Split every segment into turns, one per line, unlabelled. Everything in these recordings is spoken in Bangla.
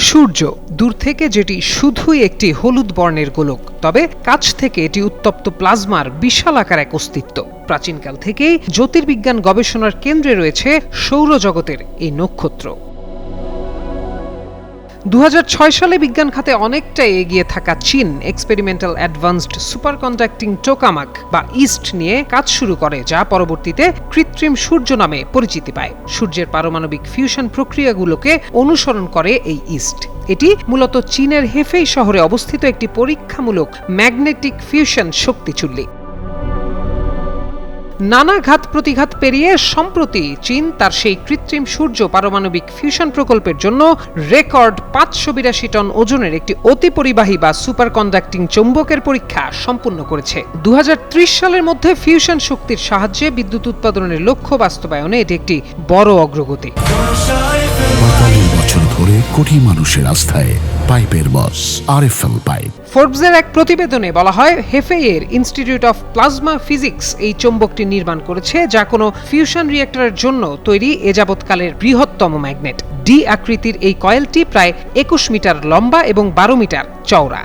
সূর্য দূর থেকে যেটি শুধুই একটি হলুদ বর্ণের গোলক, তবে কাছ থেকে এটি উত্তপ্ত প্লাজমার বিশাল আকার এক অস্তিত্ব। প্রাচীনকাল থেকেই জ্যোতির্বিজ্ঞান গবেষণার কেন্দ্রে রয়েছে সৌরজগতের এই নক্ষত্র। 2006 সালে বিজ্ঞান খাতে অনেকটাই এগিয়ে থাকা চীন এক্সপেরিমেন্টাল অ্যাডভান্সড সুপারকন্ডাক্টিং টোকামাক বা ইস্ট নিয়ে কাজ শুরু করে, যা পরবর্তীতে কৃত্রিম সূর্য নামে পরিচিতি পায়। সূর্যের পারমাণবিক ফিউশন প্রক্রিয়াগুলোকে অনুসরণ করে এই ইস্ট। এটি মূলত চীনের হেফেই শহরে অবস্থিত একটি পরীক্ষামূলক ম্যাগনেটিক ফিউশন শক্তিচুল্লী। নানা ঘাত প্রতিঘাত পেরিয়ে সম্প্রতি চীন তার সেই কৃত্রিম সূর্য পারমাণবিক ফিউশন প্রকল্পের জন্য রেকর্ড 582 টন ওজনের একটি অতিপরিবাহী বা সুপার কন্ডাক্টিং চৌম্বকের পরীক্ষা সম্পূর্ণ করেছে। 2030 সালের মধ্যে ফিউশন শক্তির সাহায্যে বিদ্যুৎ উৎপাদনের লক্ষ্য বাস্তবায়নে এটি একটি বড় অগ্রগতি।
45 বছর ধরে কোটি মানুষের আস্থায় পাইপের বস আরএফএল পাইপ।
ফোর্বসের এক প্রতিবেদনে বলা হয়, হেফেইয়ের ইনস্টিটিউট অফ প্লাজমা ফিজিক্স এই চৌম্বকটি নির্মাণ করেছে, যা কোনো ফিউশন রিয়েক্টরের জন্য তৈরি এ যাবৎকালের বৃহত্তম ম্যাগনেট। ডি আকৃতির এই কয়েলটি প্রায় 21 মিটার লম্বা এবং 12 মিটার চওড়া।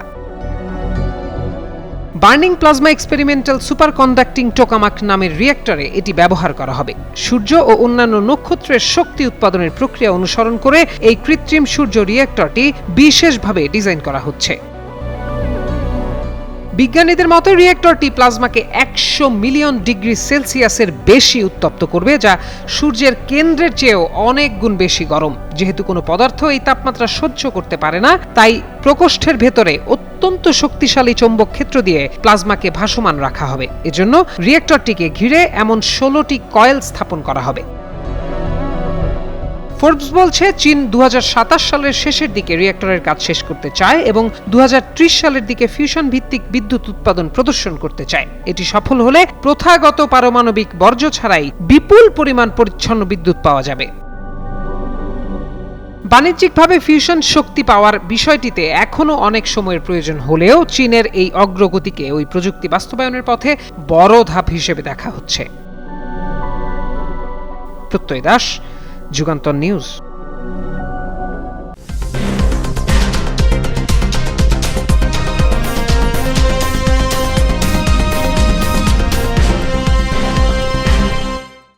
Burning plasma experimental super conducting টোকামাক নামের রিয়েক্টরে এটি ব্যবহার করা হবে। সূর্য ও অন্যান্য নক্ষত্রের শক্তি উৎপাদনের প্রক্রিয়া অনুসরণ করে এই কৃত্রিম সূর্য রিয়েক্টরটি বিশেষভাবে ডিজাইন করা হচ্ছে। বিজ্ঞানীদের মতে রিয়েক্টরটি প্লাজমাকে 100 মিলিয়ন ডিগ্রি সেলসিয়াসের বেশি উত্তপ্ত করবে, যা সূর্যের কেন্দ্রের চেয়েও অনেক গুণ বেশি গরম। যেহেতু কোনো পদার্থ এই তাপমাত্রা সহ্য করতে পারে না, তাই প্রকোষ্ঠের ভেতরে অত্যন্ত শক্তিশালী চৌম্বক ক্ষেত্র দিয়ে প্লাজমাকে ভাসমান রাখা হবে। এজন্য রিয়েক্টরটিকে ঘিরে এমন 16টি কয়েল স্থাপন করা হবে। ফোর্বস বলছে, চীন 2027 সালের শেষের দিকে রিয়েক্টরের কাজ শেষ করতে চায় এবং 2030 সালের দিকে ফিউশন ভিত্তিক বিদ্যুৎ উৎপাদন প্রদর্শন করতে চায়। এটি সফল হলে প্রথাগত পারমাণবিক বর্জ্য ছাড়াই বিপুল পরিমাণ পরিচ্ছন্ন বিদ্যুৎ পাওয়া যাবে। বাণিজ্যিকভাবে ফিউশন শক্তি পাওয়ার বিষয়টিতে এখনও অনেক সময়ের প্রয়োজন হলেও চীনের এই অগ্রগতিকে ওই প্রযুক্তি বাস্তবায়নের পথে বড় ধাপ হিসেবে দেখা হচ্ছে। প্রত্যয় দাস, যুগান্তর নিউজ।